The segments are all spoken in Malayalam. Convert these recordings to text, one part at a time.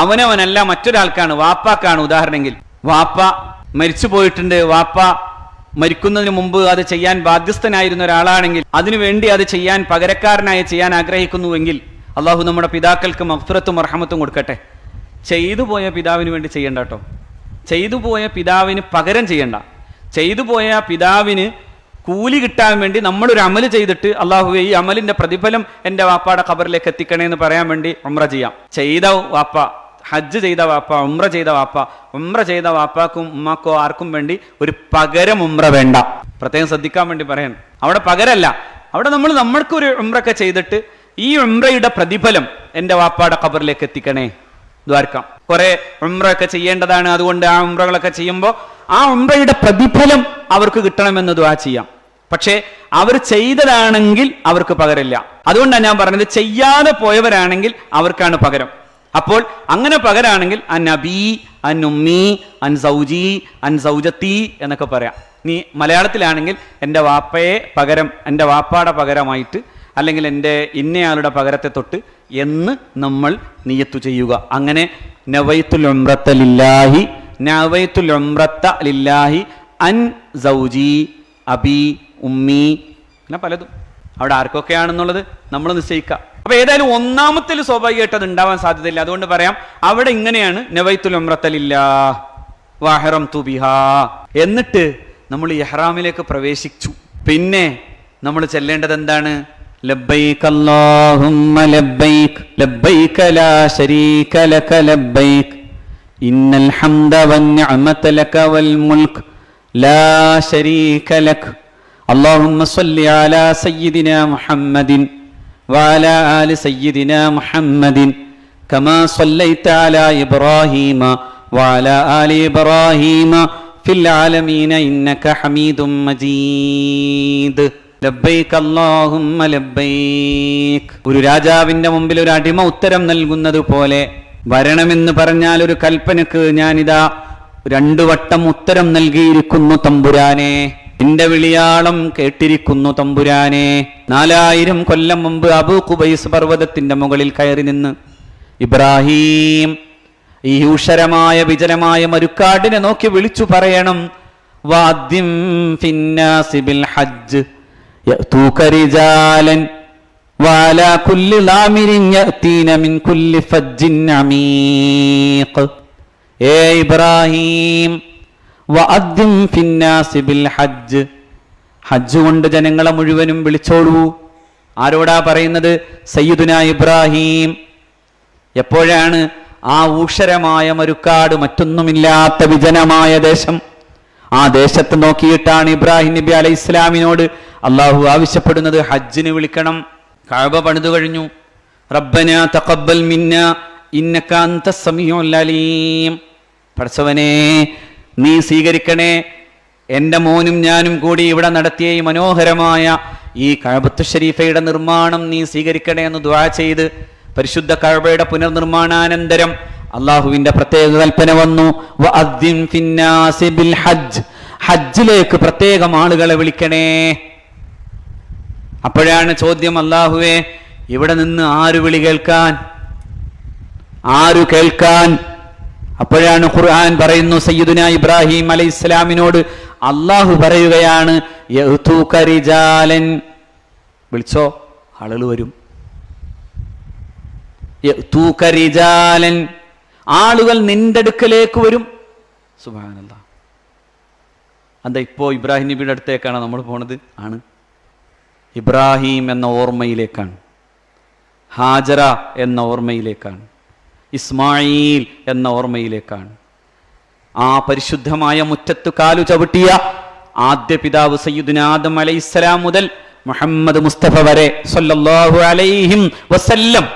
അവനവനല്ല മറ്റൊരാൾക്കാണ്, വാപ്പാക്കാണ്. ഉദാഹരണമെങ്കിൽ വാപ്പ മരിച്ചു പോയിട്ടുണ്ട്, വാപ്പ മരിക്കുന്നതിന് മുമ്പ് അത് ചെയ്യാൻ ബാധ്യസ്ഥനായിരുന്ന ഒരാളാണെങ്കിൽ അതിനുവേണ്ടി അത് ചെയ്യാൻ പകരക്കാരനായി ചെയ്യാൻ ആഗ്രഹിക്കുന്നുവെങ്കിൽ അള്ളാഹു നമ്മുടെ പിതാക്കൾക്ക് മഗ്ഫിറത്തും റഹ്മത്തും കൊടുക്കട്ടെ. ചെയ്തു പോയ പിതാവിന് വേണ്ടി ചെയ്യണ്ട കേട്ടോ. ചെയ്തു പോയ പിതാവിന് പകരം ചെയ്യണ്ട. ചെയ്തു പോയ പിതാവിന് കൂലി കിട്ടാൻ വേണ്ടി നമ്മളൊരു അമല് ചെയ്തിട്ട് അള്ളാഹുവേ ഈ അമലിന്റെ പ്രതിഫലം എൻ്റെ വാപ്പാടെ ഖബറിലേക്ക് എത്തിക്കണേ എന്ന് പറയാൻ വേണ്ടി ഉംറ ചെയ്യാം. ചെയ്ത വാപ്പ, ഹജ്ജ് ചെയ്ത വാപ്പ, ഉംറ ചെയ്ത വാപ്പ, ഉംറ ചെയ്ത വാപ്പാക്കും ഉമ്മാക്കോ ആർക്കും വേണ്ടി ഒരു പകരം ഉംറ വേണ്ട. പ്രത്യേകം ശ്രദ്ധിക്കാൻ വേണ്ടി പറയണം. അവിടെ പകരല്ല, അവിടെ നമ്മൾക്കൊരു ഉംറയൊക്കെ ചെയ്തിട്ട് ഈ ഉംറയുടെ പ്രതിഫലം എൻ്റെ വാപ്പാടെ ഖബറിലേക്ക് എത്തിക്കണേ ദ്വാർക്കാം. കുറെ ഉംറയൊക്കെ ചെയ്യേണ്ടതാണ്. അതുകൊണ്ട് ആ ഉംറകളൊക്കെ ചെയ്യുമ്പോൾ ആ ഉംറയുടെ പ്രതിഫലം അവർക്ക് കിട്ടണമെന്ന് ദുആ ചെയ്യാം. പക്ഷേ അവർ ചെയ്തതാണെങ്കിൽ അവർക്ക് പകരമില്ല. അതുകൊണ്ടാണ് ഞാൻ പറഞ്ഞത്, ചെയ്യാതെ പോയവരാണെങ്കിൽ അവർക്കാണ് പകരം. അപ്പോൾ അങ്ങനെ പകരാണെങ്കിൽ അൻ അബി, അൻ ഉമ്മി, അൻ സൗജി, അൻ സൗജത്തി എന്നൊക്കെ പറയാം. നീ മലയാളത്തിലാണെങ്കിൽ എൻ്റെ വാപ്പയെ പകരം, എൻ്റെ വാപ്പാടെ പകരമായിട്ട്, അല്ലെങ്കിൽ എൻ്റെ ഇന്നയാളുടെ പകരത്തെ തൊട്ട് എന്ന് നമ്മൾ നിയത്തു ചെയ്യുക. അങ്ങനെ നവൈത്തുൽ ഉംറത്ത ലില്ലാഹി, നവൈത്തുൽ ഉംറത്ത ലില്ലാഹി അൻ സൗജി, അബി, ഉമ്മി, പിന്നെ പലതും അവിടെ ആർക്കൊക്കെയാണെന്നുള്ളത് നമ്മൾ നിശ്ചയിക്കുക. അപ്പൊ ഏതായാലും ഒന്നാമത്തിൽ സ്വാഭാവികമായിട്ട് അത് ഉണ്ടാവാൻ സാധ്യതയില്ല. അതുകൊണ്ട് പറയാം, അവിടെ ഇങ്ങനെയാണ് നവൈത്തുൽ ഉംറത്ത ലില്ലാഹ് വഹറംതു ബിഹാ. എന്നിട്ട് നമ്മൾ ഇഹ്റാമിലേക്ക് പ്രവേശിച്ചു. പിന്നെ നമ്മൾ ചെല്ലേണ്ടത് എന്താണ്? ലബ്ബൈക അല്ലാഹുമ്മ ലബ്ബൈക ലബ്ബൈക ലാ ശരീക ലക ലബ്ബൈക ഇന്നൽ ഹംദ വന്നിഅമത ലക വൽ മുൽക് ലാ ശരീക ലക അല്ലാഹുമ്മ സ്വല്ലി അലാ സയ്യിദിനാ മുഹമ്മദിൻ വഅലാ ആലി സയ്യിദിനാ മുഹമ്മദിൻ കമാ സ്വല്ലൈത അലാ ഇബ്രാഹീമ വഅലാ ആലി ഇബ്രാഹീമ ഫിൽ ആലമീന ഇന്നക ഹമീദും മജീദ്. ലബ്ബൈക അല്ലാഹുമ്മ ലബ്ബൈക. ഒരു രാജാവിന്റെ മുമ്പിൽ ഒരു അടിമ ഉത്തരം നൽകുന്നത് പോലെ വരണമെന്ന് പറഞ്ഞാൽ ഒരു കൽപ്പനക്ക് ഞാനിതാ 2 വട്ടം ഉത്തരം നൽകിയിരിക്കുന്നു തമ്പുരാനെ. നിന്റെ വിളിയാളം കേട്ടിരിക്കുന്നു തമ്പുരാനെ. 4000 കൊല്ലം മുമ്പ് അബൂ ഖുബൈസ് പർവ്വതത്തിന്റെ മുകളിൽ കയറി നിന്ന് ഇബ്രാഹിം ഈ ഊഷരമായ വിജനമായ മരുക്കാടിനെ നോക്കി വിളിച്ചു പറയണം, വാദ്യം ഫിന്നാസി ബിൽ ഹജ്ജ് യഅതൂക റിജാലൻ വഅലാ കുല്ലി ളാമിരിൻ യഅതീന മിൻ കുല്ലി ഫജ്ജിൻ അമീഖ്. ഏ ഇബ്രാഹിം, വഅദ്ദിം ഫിന്നാസി ബിൽ ഹജ്ജ്, ഹജ്ജ് കൊണ്ട് ജനങ്ങളെ മുഴുവനും വിളിച്ചോളൂ. ആരോടാ പറയുന്നത്? സയ്യിദുനാ ഇബ്രാഹിം. എപ്പോഴാണ്? ആ ഊഷരമായ മരുക്കാട്, മറ്റൊന്നുമില്ലാത്ത വിജനമായ ദേശം. ആ ദേശത്ത് നോക്കിയിട്ടാണ് ഇബ്രാഹിം നബി അലൈഹി ഇസ്ലാമിനോട് അള്ളാഹു ആവശ്യപ്പെടുന്നത്, ഹജ്ജിന് വിളിക്കണം. കഅബ പണിതു കഴിഞ്ഞു. റബ്ബനാ തഖബ്ബൽ മിന്നാ ഇന്നക അൻതസ് സമീഉൽ അലീം. പടച്ചവനെ നീ സ്വീകരിക്കണേ. എൻ്റെ മോനും ഞാനും കൂടി ഇവിടെ നടത്തിയ ഈ മനോഹരമായ ഈ കഅബത്തുൽ ശരീഫയുടെ നിർമ്മാണം നീ സ്വീകരിക്കണേ എന്ന് ദുആ ചെയ്ത് പരിശുദ്ധ കഅബയുടെ പുനർനിർമ്മാണാനന്തരം അള്ളാഹുവിന്റെ പ്രത്യേക കൽപ്പന വന്നു, വഅദ്ദിൻ ഫിന്നാസി ബിൽ ഹജ്ജ്, ഹജ്ജിലേക്ക് പ്രത്യേകം ആളുകളെ വിളിക്കണേ. അപ്പോഴാണ് ചോദ്യം, അള്ളാഹുവേ ഇവിടെ നിന്ന് ആര് വിളി കേൾക്കാൻ, ആരു കേൾക്കാൻ? അപ്പോഴാണ് ഖുർആൻ പറയുന്നു, സയ്യിദുനാ ഇബ്രാഹിം അലൈഹിസ്സലാമിനോട് അള്ളാഹു പറയുകയാണ്, യഅതൂക റിജാലൻ, വിളിച്ചോ ആളുകൾ വരും. യഅതൂക റിജാലൻ, ആളുകൾ നിന്റെ അടുക്കലേക്ക് വരും. സുബ്ഹാനല്ലാഹ്. എന്താ ഇപ്പോ ഇബ്രാഹിം നബിയുടെ അടുത്തേക്കാണ് നമ്മൾ പോണത്? ആണ്. ഇബ്രാഹിം എന്ന ഓർമ്മയിലേക്കാണ്, ഹാജറ എന്ന ഓർമ്മയിലേക്കാണ്, ഇസ്മായിൽ എന്ന ഓർമ്മയിലേക്കാണ്. ആ പരിശുദ്ധമായ മുറ്റത്ത് കാലു ചവിട്ടിയ ആദ്യ പിതാവ് സയ്യിദുനാ ആദം അലൈഹിസ്സലാം മുതൽ മുഹമ്മദ് മുസ്തഫ വരെ സല്ലല്ലാഹു അലൈഹി വസല്ലം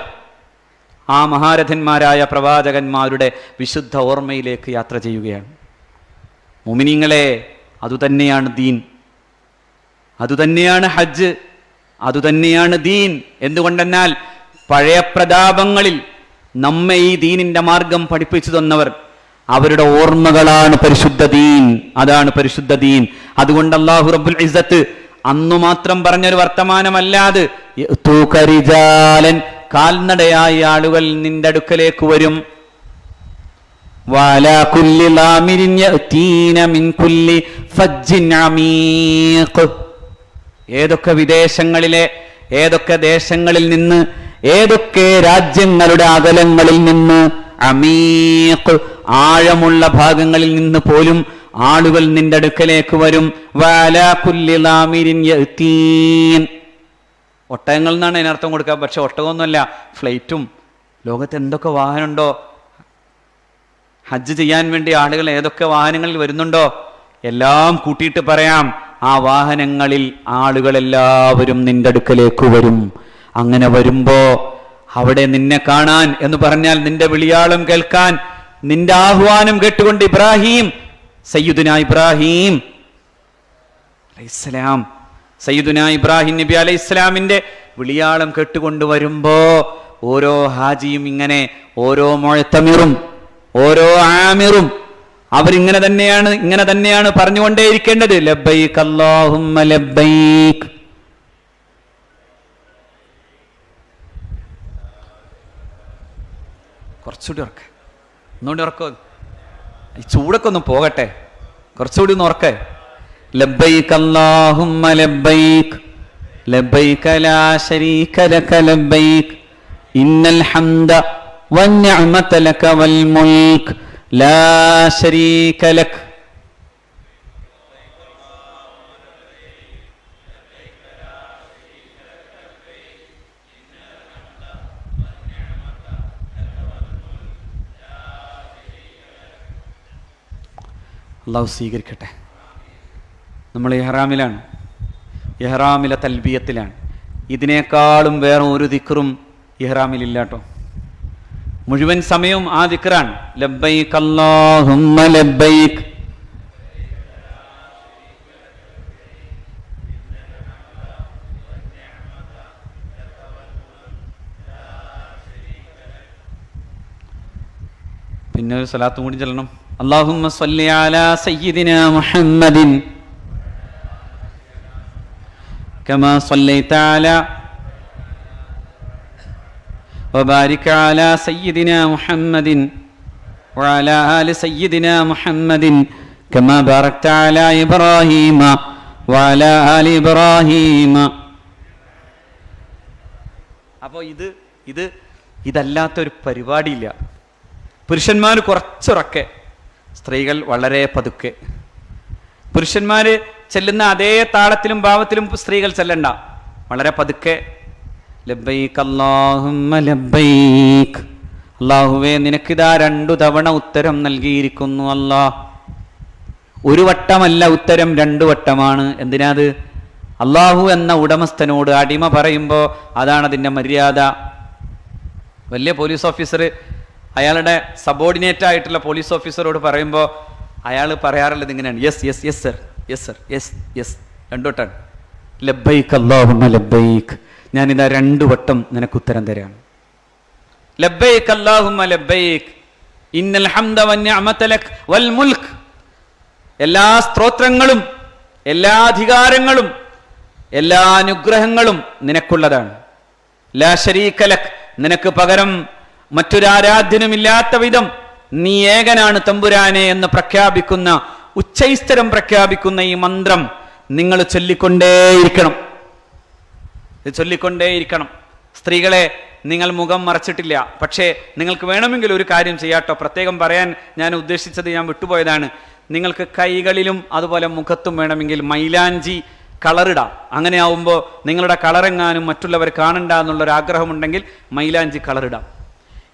ആ മഹാരഥന്മാരായ പ്രവാചകന്മാരുടെ വിശുദ്ധ ഓർമ്മയിലേക്ക് യാത്ര ചെയ്യുകയാണ്. മുഅ്മിനീങ്ങളെ, അതുതന്നെയാണ് ദീൻ, അതുതന്നെയാണ് ഹജ്ജ്, അതുതന്നെയാണ് ദീൻ. എന്തുകൊണ്ടെന്നാൽ പഴയ പ്രതാപങ്ങളിൽ നമ്മെ ഈ ദീനിന്റെ മാർഗം പഠിപ്പിച്ചു തന്നവർ, അവരുടെ ഓർമ്മകളാണ് പരിശുദ്ധ ദീൻ. അതാണ് പരിശുദ്ധ ദീൻ. അതുകൊണ്ട് അല്ലാഹു റബ്ബുൽ ഇസ്സത്ത് അന്നു മാത്രം പറഞ്ഞൊരു വർത്തമാനമല്ലാതെ യഅതൂക റിജാലൻ, കാൽനടയായ ആളുകൾ നിന്റെ അടുക്കലേക്ക് വരും. വഅലാ കുല്ലി ളാമിരിൻ യഅതീന മിൻ കുല്ലി ഫജ്ജിൻ അമീഖ്. ഏതൊക്കെ വിദേശങ്ങളിലെ ഏതൊക്കെ ദേശങ്ങളിൽ നിന്ന് ഏതൊക്കെ രാജ്യങ്ങളുടെ അകലങ്ങളിൽ നിന്ന് അമീഖ് ആഴമുള്ള ഭാഗങ്ങളിൽ നിന്ന് പോലും ആളുകൾ നിന്റെ അടുക്കലേക്ക് വരും. വഅലാ കുല്ലി ളാമിരിൻ യഅതീൻ. ഒട്ടകങ്ങൾ എന്നാണ് അതിനർത്ഥം കൊടുക്കുക. പക്ഷെ ഒട്ടകമൊന്നുമല്ല, ഫ്ലൈറ്റും ലോകത്ത് എന്തൊക്കെ വാഹനമുണ്ടോ, ഹജ്ജ് ചെയ്യാൻ വേണ്ടി ആളുകൾ ഏതൊക്കെ വാഹനങ്ങളിൽ വരുന്നുണ്ടോ എല്ലാം കൂട്ടിയിട്ട് പറയാം. ആ വാഹനങ്ങളിൽ ആളുകളെല്ലാവരും നിന്റെ അടുക്കലേക്ക് വരും. അങ്ങനെ വരുമ്പോ അവിടെ നിന്നെ കാണാൻ എന്ന് പറഞ്ഞാൽ നിന്റെ വിളിയാളം കേൾക്കാൻ, നിന്റെ ആഹ്വാനം കേട്ടുകൊണ്ട് ഇബ്രാഹിം, സയ്യിദുനാ ഇബ്രാഹിം അലൈഹിസ്സലാം, സയ്യിദുനാ ഇബ്രാഹിം നബി അലൈഹിസ്സലാമിന്റെ വിളിയാളം കേട്ടുകൊണ്ട് വരുമ്പോ ഓരോ ഹാജിയും ഇങ്ങനെ, ഓരോ മുഅ്തമിറും ഓരോ ആമിറും അവരിങ്ങനെ തന്നെയാണ് പറഞ്ഞുകൊണ്ടേയിരിക്കേണ്ടത്. ലബ്ബൈക് അല്ലാഹുമ്മ ലബ്ബൈക്. കുറച്ചുകൂടി ഉറക്കെ, ഒന്നുകൂടി ഉറക്കോ, ഈ ചൂടൊക്കെ ഒന്ന് പോകട്ടെ, കുറച്ചുകൂടി ഒന്ന് ഉറക്കെ. ലബ്ബൈക് അല്ലാഹുമ്മ ലബ്ബൈക് ലബ്ബൈക ലാ ശരീക ലക ലബ്ബൈക് ഇന്നൽ ഹംദ വന്നിഅമത ലക വൽ മുൽക് ലാ ശരീക ലക. അള്ളാഹു സ്വീകരിക്കട്ടെ. നമ്മൾ ഇഹ്റാമിലാണ്, ഇഹ്റാമിലെ തൽബിയത്തിലാണ്. ഇതിനേക്കാളും വേറെ ഒരു ദിക്റും ഇഹ്റാമിലില്ല കേട്ടോ. മുഴുവൻ സമയവും ആ ദിക്റാണ്. ലബ്ബൈക് അല്ലാഹുമ്മ ലബ്ബൈക് പിന്നെ ഒരു സ്വലാത്തും കൂടി ചൊല്ലണം. അല്ലാഹുമ്മ സ്വല്ലി അലാ സയ്യിദിനാ മുഹമ്മദിൻ കമാ സ്വല്ലൈത അലാ وبارك على سيدنا محمد وعلى آل سيدنا محمد كما باركت على إبراهيم وعلى آل إبراهيم. അപ്പോൾ ഇതല്ലാത്തൊരു പരിപാടിയില്ല. പുരുഷന്മാർ കുറച്ചുറക്കെ, സ്ത്രീകൾ വളരെ പതുക്കെ. പുരുഷന്മാർ ചെല്ലുന്ന അതേ താളത്തിലും ഭാവത്തിലും സ്ത്രീകൾ ചെല്ലണ്ട, വളരെ പതുക്കെ. ലബ്ബൈക് അല്ലാഹുമ്മ ലബ്ബൈക്. അല്ലാഹുവേ, നിനക്കിതാ 2 തവണ ഉത്തരം നൽകിയിരിക്കുന്നു. അല്ലാഹ്, ഒരു വട്ടമല്ല ഉത്തരം, 2 വട്ടമാണ്. എന്തിനാത്? അല്ലാഹു എന്ന ഉടമസ്ഥനോട് അടിമ പറയുമ്പോൾ അതാണ് അതിൻ്റെ മര്യാദ. വലിയ പോലീസ് ഓഫീസർ അയാളുടെ സബോർഡിനേറ്റ് ആയിട്ടുള്ള പോലീസ് ഓഫീസറോട് പറയുമ്പോൾ അയാൾ പറയാറുള്ളത് ഇങ്ങനെയാണ്: yes yes yes sir, yes sir, yes yes. 2 വട്ടം ലബ്ബൈക് അല്ലാഹുമ്മ ലബ്ബൈക്, ഞാനിതാ 2 വട്ടം നിനക്ക് ഉത്തരം തരാം. ലബ്ബൈക് അല്ലാഹുമ്മ ലബ്ബൈക് ഇന്നൽ ഹംദ വന്നിഅമത ലക് വൽ മുൽക്. എല്ലാ സ്തോത്രങ്ങളും എല്ലാ അധികാരങ്ങളും എല്ലാ അനുഗ്രഹങ്ങളും നിനക്കുള്ളതാണ്. ലാ ശരീക ലക്, നിനക്ക് പകരം മറ്റൊരാരാധ്യനുമില്ലാത്ത വിധം നീ ഏകനാണ് തമ്പുരാനെ എന്ന് പ്രഖ്യാപിക്കുന്ന, ഉച്ചൈസ്തരം പ്രഖ്യാപിക്കുന്ന ഈ മന്ത്രം നിങ്ങൾ ചൊല്ലിക്കൊണ്ടേയിരിക്കണം. സ്ത്രീകളെ, നിങ്ങൾ മുഖം മറച്ചിട്ടില്ല, പക്ഷേ നിങ്ങൾക്ക് വേണമെങ്കിൽ ഒരു കാര്യം ചെയ്യാട്ടോ. പ്രത്യേകം പറയാൻ ഞാൻ ഉദ്ദേശിച്ചത് ഞാൻ വിട്ടുപോയതാണ്. നിങ്ങൾക്ക് കൈകളിലും അതുപോലെ മുഖത്തും വേണമെങ്കിൽ മൈലാഞ്ചി കളറിടാം. അങ്ങനെ ആവുമ്പോൾ നിങ്ങളുടെ കളറെങ്ങാനും മറ്റുള്ളവർ കാണണ്ട എന്നുള്ളൊരാഗ്രഹമുണ്ടെങ്കിൽ മൈലാഞ്ചി കളറിടാം.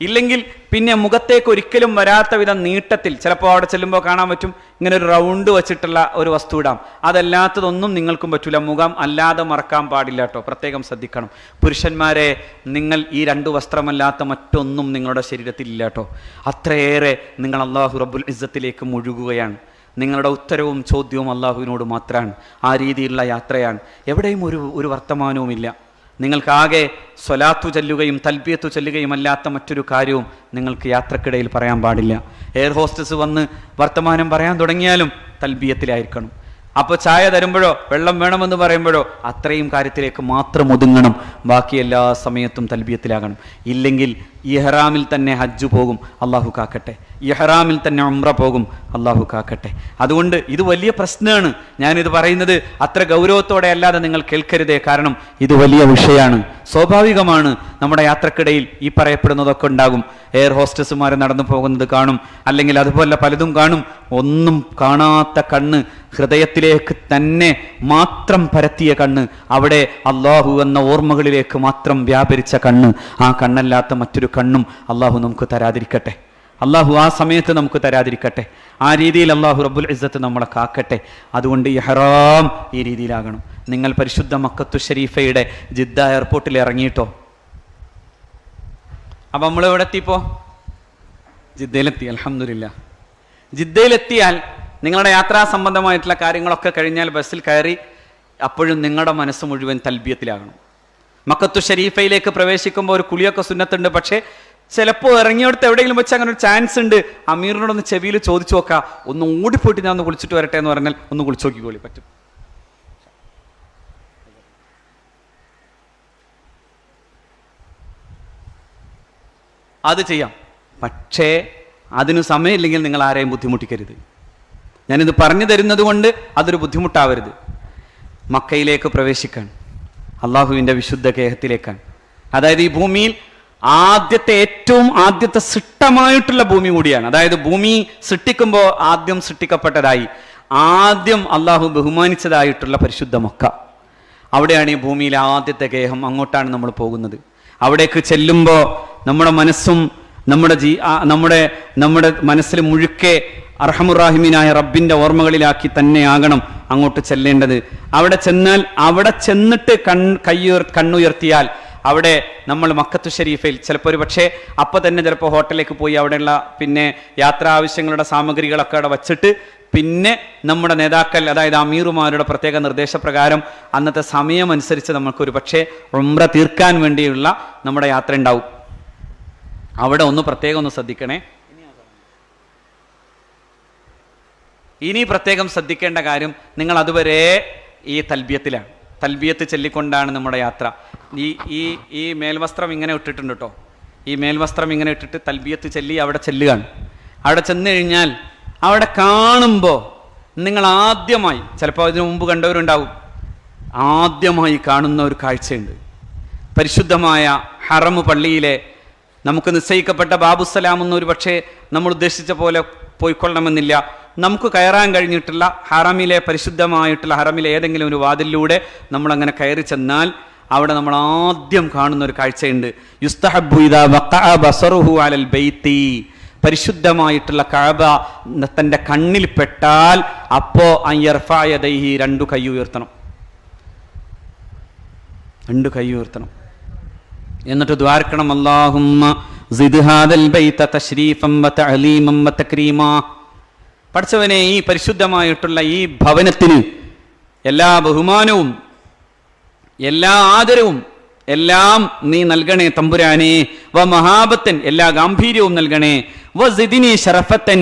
ഇല്ലെങ്കിൽ പിന്നെ മുഖത്തേക്ക് ഒരിക്കലും വരാത്ത വിധം നീട്ടത്തിൽ, ചിലപ്പോൾ അവിടെ ചെല്ലുമ്പോൾ കാണാൻ പറ്റും, ഇങ്ങനെ ഒരു റൗണ്ട് വെച്ചിട്ടുള്ള ഒരു വസ്തു ഇടാം. അതല്ലാത്തതൊന്നും നിങ്ങൾക്കും പറ്റൂല. മുഖം അല്ലാതെ മറക്കാൻ പാടില്ല കേട്ടോ, പ്രത്യേകം ശ്രദ്ധിക്കണം. പുരുഷന്മാരെ, നിങ്ങൾ ഈ 2 വസ്ത്രമല്ലാത്ത മറ്റൊന്നും നിങ്ങളുടെ ശരീരത്തിൽ ഇല്ല കേട്ടോ. അത്രയേറെ നിങ്ങൾ അല്ലാഹു റബ്ബുൽ ഇസ്സത്തിലേക്ക് മുഴുകുകയാണ്. നിങ്ങളുടെ ഉത്തരവും ചോദ്യവും അല്ലാഹുവിനോട് മാത്രമാണ്. ആ രീതിയിലുള്ള യാത്രയാണ്. എവിടെയും ഒരു വർത്തമാനവുമില്ല. നിങ്ങൾക്കാകെ സ്വലാത്തു ചൊല്ലുകയും തൽബിയത്തു ചൊല്ലുകയും അല്ലാത്ത മറ്റൊരു കാര്യവും നിങ്ങൾക്ക് യാത്രക്കിടയിൽ പറയാൻ പാടില്ല. എയർ ഹോസ്റ്റസ് വന്ന് വർത്തമാനം പറയാൻ തുടങ്ങിയാലും തൽബിയത്തിലായിരിക്കണം. അപ്പോൾ ചായ തരുമ്പോഴോ വെള്ളം വേണമെന്ന് പറയുമ്പോഴോ അത്രയും കാര്യത്തിലേക്ക് മാത്രം ഒതുങ്ങണം. ബാക്കി എല്ലാ സമയത്തും തൽബിയത്തിലാകണം. ഇല്ലെങ്കിൽ ഇഹ്റാമിൽ തന്നെ ഹജ്ജ് പോകും, അള്ളാഹു കാക്കട്ടെ. ഇഹ്റാമിൽ തന്നെ ഉംറ പോകും, അള്ളാഹു കാക്കട്ടെ. അതുകൊണ്ട് ഇത് വലിയ പ്രശ്നമാണ്. ഞാനിത് പറയുന്നത് അത്ര ഗൗരവത്തോടെ അല്ലാതെ നിങ്ങൾ കേൾക്കരുതേ. കാരണം ഇത് വലിയ വിഷയമാണ്. സ്വാഭാവികമാണ്, നമ്മുടെ യാത്രക്കിടയിൽ ഈ പറയപ്പെടുന്നതൊക്കെ ഉണ്ടാകും. എയർ ഹോസ്റ്റസുമാർ നടന്നു പോകുന്നത് കാണും, അല്ലെങ്കിൽ അതുപോലെ പലതും കാണും. ഒന്നും കാണാത്ത കണ്ണ്, ഹൃദയത്തിലേക്ക് തന്നെ മാത്രം പരത്തിയ കണ്ണ്, അവിടെ അള്ളാഹു എന്ന ഓർമ്മകളിലേക്ക് മാത്രം വ്യാപരിച്ച കണ്ണ്. ആ കണ്ണല്ലാത്ത മറ്റൊരു കണ്ണും അള്ളാഹു നമുക്ക് തരാതിരിക്കട്ടെ. അള്ളാഹു ആ സമയത്ത് നമുക്ക് തരാതിരിക്കട്ടെ. ആ രീതിയിൽ അള്ളാഹു റബ്ബുൽ ഇസ്സത്ത് നമ്മളെ കാക്കട്ടെ. അതുകൊണ്ട് ഇഹ്റാം ഈ രീതിയിലാകണം. നിങ്ങൾ പരിശുദ്ധ മക്കത്തു ഷരീഫയുടെ ജിദ്ദ എയർപോർട്ടിൽ ഇറങ്ങിയിട്ടോ? അപ്പം നമ്മൾ എവിടെ എത്തിപ്പോ? ജിദ്ദയിലെത്തി. അൽഹംദുലില്ലാ. ജിദ്ദയിലെത്തിയാൽ നിങ്ങളുടെ യാത്രാ സംബന്ധമായിട്ടുള്ള കാര്യങ്ങളൊക്കെ കഴിഞ്ഞാൽ ബസ്സിൽ കയറി അപ്പോഴും നിങ്ങളുടെ മനസ്സ് മുഴുവൻ തൽബിയത്തിലാകണം. മക്കത്തു ഷരീഫയിലേക്ക് പ്രവേശിക്കുമ്പോൾ ഒരു കുളിയൊക്കെ സുന്നത്തുണ്ട്. പക്ഷേ ചിലപ്പോൾ ഇറങ്ങിയെടുത്ത് എവിടെയെങ്കിലും വെച്ച് അങ്ങനെ ഒരു ചാൻസ് ഉണ്ട്. അമീറിനോടൊന്ന് ചെവിയിൽ ചോദിച്ചു നോക്കാം, ഒന്ന് ഓടിപ്പോയിട്ട് ഞാൻ ഒന്ന് കുളിച്ചിട്ട് വരട്ടെ എന്ന് പറഞ്ഞാൽ ഒന്ന് കുളിച്ചു നോക്കിക്കോളി, പറ്റും. അത് ചെയ്യാം. പക്ഷേ അതിന് സമയമില്ലെങ്കിൽ നിങ്ങൾ ആരെയും ബുദ്ധിമുട്ടിക്കരുത്. ഞാനിത് പറഞ്ഞു തരുന്നത് കൊണ്ട് അതൊരു ബുദ്ധിമുട്ടാവരുത്. മക്കയിലേക്ക് പ്രവേശിക്കാൻ, അള്ളാഹുവിൻ്റെ വിശുദ്ധ ഗേഹത്തിലേക്കാണ്. അതായത് ഈ ഭൂമിയിൽ ഏറ്റവും ആദ്യത്തെ സൃഷ്ടമായിട്ടുള്ള ഭൂമി കൂടിയാണ്. അതായത് ഭൂമി സൃഷ്ടിക്കുമ്പോൾ ആദ്യം സൃഷ്ടിക്കപ്പെട്ടതായി, ആദ്യം അള്ളാഹു ബഹുമാനിച്ചതായിട്ടുള്ള പരിശുദ്ധ മക്ക. അവിടെയാണ് ഈ ഭൂമിയിലെ ആദ്യത്തെ ഗേഹം. അങ്ങോട്ടാണ് നമ്മൾ പോകുന്നത്. അവിടേക്ക് ചെല്ലുമ്പോൾ നമ്മുടെ മനസ്സും നമ്മുടെ മനസ്സിൽ മുഴുക്കെ അർഹമുറാഹിമീനായ റബ്ബിന്റെ ഓർമ്മകളിലാക്കി തന്നെയാകണം അങ്ങോട്ട് ചെല്ലേണ്ടത്. അവിടെ ചെന്നാൽ, അവിടെ ചെന്നിട്ട് കണ്ണുയർത്തിയാൽ അവിടെ നമ്മൾ മക്കത്തു ഷരീഫയിൽ ചിലപ്പോൾ ഒരു പക്ഷേ അപ്പം തന്നെ ചിലപ്പോൾ ഹോട്ടലിലേക്ക് പോയി അവിടെയുള്ള പിന്നെ യാത്രാ ആവശ്യങ്ങളുടെ സാമഗ്രികളൊക്കെ അവിടെ വച്ചിട്ട് പിന്നെ നമ്മുടെ നേതാക്കൾ, അതായത് അമീറുമാരുടെ പ്രത്യേക നിർദ്ദേശപ്രകാരം അന്നത്തെ സമയം അനുസരിച്ച് നമുക്കൊരു പക്ഷേ ഉംറ തീർക്കാൻ വേണ്ടിയുള്ള നമ്മുടെ യാത്ര ഉണ്ടാവും. അവിടെ പ്രത്യേകം ഒന്ന് ശ്രദ്ധിക്കണേ. ഇനി പ്രത്യേകം ശ്രദ്ധിക്കേണ്ട കാര്യം, നിങ്ങൾ അതുവരെ ഈ തൽബിയത്തിലാണ്. തൽബിയത്ത് ചൊല്ലിക്കൊണ്ടാണ് നമ്മുടെ യാത്ര. ഈ മേൽവസ്ത്രം ഇങ്ങനെ ഇട്ടിട്ടുണ്ട് കേട്ടോ. ഈ മേൽവസ്ത്രം ഇങ്ങനെ ഇട്ടിട്ട് തൽബിയത്ത് ചൊല്ലി അവിടെ ചെല്ലുകയാണ്. അവിടെ ചെന്ന് കഴിഞ്ഞാൽ അവിടെ കാണുമ്പോൾ നിങ്ങൾ ആദ്യമായി, ചിലപ്പോൾ അതിനു മുമ്പ് കണ്ടവരുണ്ടാവും, ആദ്യമായി കാണുന്ന ഒരു കാഴ്ചയുണ്ട്. പരിശുദ്ധമായ ഹറം പള്ളിയിലെ നമുക്ക് നിശ്ചയിക്കപ്പെട്ട ബാബുസലാം എന്നൊരു പക്ഷേ നമ്മൾ ഉദ്ദേശിച്ച പോലെ പോയിക്കൊള്ളണമെന്നില്ല. നമുക്ക് കയറാൻ കഴിഞ്ഞിട്ടുള്ള ഹറമിലെ പരിശുദ്ധമായിട്ടുള്ള ഹറമിലെ ഏതെങ്കിലും ഒരു വാതിലിലൂടെ നമ്മളങ്ങനെ കയറി ചെന്നാൽ അവിടെ നമ്മൾ ആദ്യം കാണുന്ന ഒരു കാഴ്ചയുണ്ട്. യുസ്തഹബ്ബു ഇദാ വഖഅ ബസറുഹു അലൽ ബൈത്തി, പരിശുദ്ധമായിട്ടുള്ള കഅബ തൻ്റെ കണ്ണിൽ പെട്ടാൽ അപ്പോ അയ്യർഫഅ യദൈഹി, രണ്ട് കൈ ഉയർത്തണം. എന്നിട്ട് ദ്വാരക്കണം, അല്ലാഹുമ്മ സിദ് ഹാദൽ ബൈത തശ്രീഫൻ വ തഅലീമൻ വ തക്രീമാ. പഠിച്ചവനെ, ഈ പരിശുദ്ധമായിട്ടുള്ള ഈ ഭവനത്തിന് എല്ലാ ബഹുമാനവും എല്ലാ ആദരവും എല്ലാം നീ നൽകണേ തമ്പുരാനെ. വ മഹാബത്തൻ, എല്ലാ ഗാംഭീര്യവും നൽകണേ. വ സിദ്നി ശറഫത്തൻ,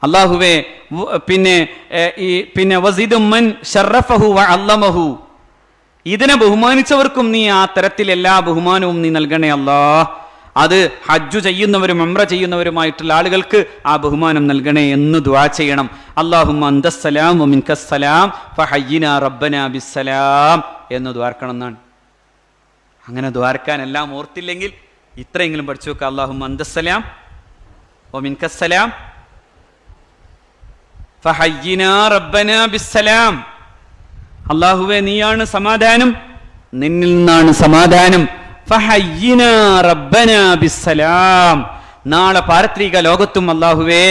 അല്ലാഹുവേ പിന്നെ വസിദു മൻ ശറഫഹു വ അല്ലമഹു, ഇതിനെ ബഹുമാനിച്ചവർക്കും നീ ആ തരത്തിൽ എല്ലാ ബഹുമാനവും നീ നൽകണേ അല്ലാഹ്. അത് ഹജ്ജു ചെയ്യുന്നവരും ഉംറ ചെയ്യുന്നവരുമായിട്ടുള്ള ആളുകൾക്ക് ആ ബഹുമാനം നൽകണേ എന്ന് ദുആ ചെയ്യണം. അല്ലാഹുമ്മ അന്തസ്സലാം വ മിൻകസ്സലാം ഫഹയ്യിനാ റബ്ബനാ ബിസ്സലാം എന്ന് ദ്വാർക്കണം എന്നാണ്. അങ്ങനെ ദ്വാരക്കാൻ എല്ലാം ഓർത്തില്ലെങ്കിൽ ഇത്രയെങ്കിലും പഠിച്ചു വെക്കുക. അല്ലാഹുമ്മ അന്തസ്സലാം വ മിൻകസ്സലാം ഫഹയ്യിനാ റബ്ബനാ ബിസ്സലാം. അല്ലാഹുവേ, നീയാണ് സമാധാനം, നിന്നിൽ നിന്നാണ് സമാധാനം. ഫഹയ്യിനാ റബ്ബനാ ബിസ്സലാം, നാളെ പാരത്രിക ലോകത്തും അല്ലാഹുവേ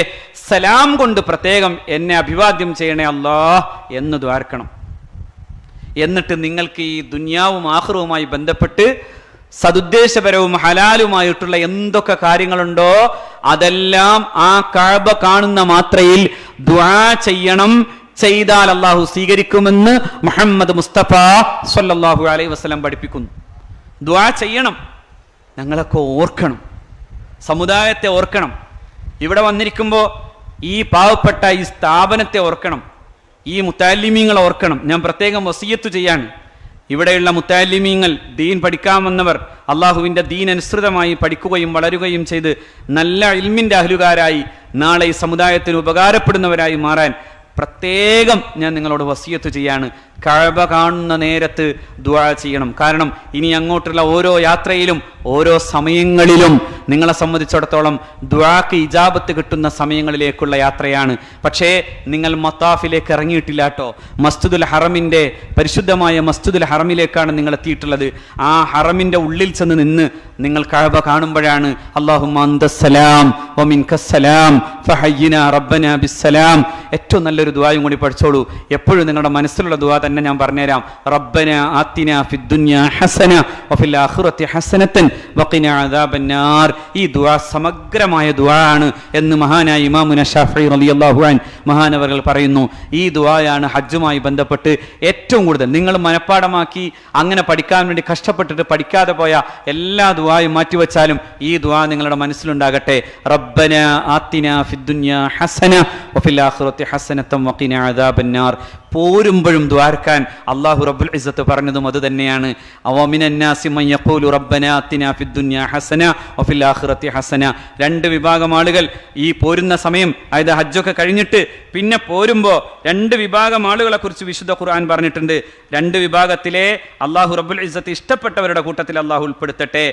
സലാം കൊണ്ട് പ്രത്യേകം എന്നെ അഭിവാദ്യം ചെയ്യണേ അല്ലാഹ് എന്ന് ദ്വാർക്കണം. എന്നിട്ട് നിങ്ങൾക്ക് ഈ ദുനിയാവും ആഖിറവുമായി ബന്ധപ്പെട്ട് സദുദ്ദേശപരവും ഹലാലുമായിട്ടുള്ള എന്തൊക്കെ കാര്യങ്ങളുണ്ടോ അതെല്ലാം ആ കഅബ കാണുന്ന മാത്രയിൽ ദുആ ചെയ്യണം. ചെയ്താൽ അല്ലാഹു സ്വീകരിക്കുമെന്ന് മുഹമ്മദ് മുസ്തഫ സ്വല്ലല്ലാഹു അലൈഹി വസല്ലം പഠിപ്പിക്കുന്നു. ദുആ ചെയ്യണം. ഞങ്ങളൊക്കെ ഓർക്കണം, സമുദായത്തെ ഓർക്കണം. ഇവിടെ വന്നിരിക്കുമ്പോൾ ഈ പാവപ്പെട്ട ഈ സ്ഥാപനത്തെ ഓർക്കണം. ഈ മുത്തഅല്ലിമീങ്ങൾ ഓർക്കണം. ഞാൻ പ്രത്യേകം വസിയത്ത് ചെയ്യാണ്. ഇവിടെയുള്ള മുത്തഅല്ലിമീങ്ങൾ, ദീൻ പഠിക്കാൻ വന്നവർ, അള്ളാഹുവിൻ്റെ ദീൻ അനുസൃതമായി പഠിക്കുകയും വളരുകയും ചെയ്ത് നല്ല ഇൽമിൻ്റെ അഹ്ലുകാരായി നാളെ ഈ സമുദായത്തിന് ഉപകാരപ്പെടുന്നവരായി മാറാൻ പ്രത്യേകം ഞാൻ നിങ്ങളോട് വസിയത്ത് ചെയ്യാണ്. കഅബ കാണുന്ന നേരത്ത് ദുആ ചെയ്യണം. കാരണം ഇനി അങ്ങോട്ടുള്ള ഓരോ യാത്രയിലും ഓരോ സമയങ്ങളിലും നിങ്ങളെ സംബന്ധിച്ചിടത്തോളം ദുആക്ക് ഇജാബത്ത് കിട്ടുന്ന സമയങ്ങളിലേക്കുള്ള യാത്രയാണ്. പക്ഷേ നിങ്ങൾ മത്താഫിലേക്ക് ഇറങ്ങിയിട്ടില്ല കേട്ടോ. മസ്ജിദുൽ ഹറമിൻ്റെ പരിശുദ്ധമായ മസ്ജിദുൽ ഹറമിലേക്കാണ് നിങ്ങൾ എത്തിയിട്ടുള്ളത്. ആ ഹറമിൻ്റെ ഉള്ളിൽ ചെന്ന് നിന്ന് നിങ്ങൾ കഅബ കാണുമ്പോഴാണ് അല്ലാഹുമ്മ അന്തസ്സലാം വമിൻകസ്സലാം ഫഹയ്യിനാ റബ്ബനാ ബിസ്സലാം. ഏറ്റവും നല്ലൊരു ദുആയും കൂടി പഠിച്ചോളൂ. എപ്പോഴും നിങ്ങളുടെ മനസ്സിലുള്ള ദുആ തന്നെ ഞാൻ പറഞ്ഞുതരാം. റബ്ബനാ ആതിനാ ഫിദ്ദുനിയാ ഹസന വഫിൽ ആഖിറതി ഹസനതൻ വഖിനാ അദാബന്നാർ. ഈ ദുആ സമഗ്രമായ ദുആ ആണ് എന്ന് മഹാനായ ഇമാമുന ശാഫിഈ റളിയല്ലാഹു അൻഹു മഹാനവറുകൾ പറയുന്നു. ഈ ദുആയാണ് ഹജ്ജുമായി ബന്ധപ്പെട്ട് ഏറ്റവും കൂടുതൽ നിങ്ങൾ മനഃപ്പാടമാക്കി അങ്ങനെ പഠിക്കാൻ വേണ്ടി കഷ്ടപ്പെട്ടിട്ട് പഠിക്കാതെ പോയ എല്ലാ ദുആയും മാറ്റിവെച്ചാലും ഈ ദുആ നിങ്ങളുടെ മനസ്സിലുണ്ടാകട്ടെ. റബ്ബനാ ആതിനാ ഫിദ്ദുനിയാ ഹസന വഫിൽ ആഖിറതി ഹസനതൻ വഖിനാ അദാബന്നാർ. പോരുമ്പോഴും ദ്വാരക്കാൻ അല്ലാഹു റബ്ബുൽ ഇസ്സത്ത് പറഞ്ഞതും അത് തന്നെയാണ്. അവമിനൻ നാസി മൻ യഖൂലു റബ്ബനാ ആതിനാ ഫിദ്ദുനിയാ ഹസന വഫിൽ ആഖിറതി ഹസന. രണ്ട് വിഭാഗം ആളുകൾ ഈ പോരുന്ന സമയം, അതായത് ഹജ്ജൊക്കെ കഴിഞ്ഞിട്ട് പിന്നെ പോരുമ്പോൾ രണ്ട് വിഭാഗം ആളുകളെ കുറിച്ച് വിശുദ്ധ ഖുർആൻ പറഞ്ഞിട്ടുണ്ട്. രണ്ട് വിഭാഗത്തിലെ അല്ലാഹു റബ്ബുൽ ഇസ്സത്ത് ഇഷ്ടപ്പെട്ടവരുടെ കൂട്ടത്തിൽ അല്ലാഹു ഉൾപ്പെടുത്തട്ടെ.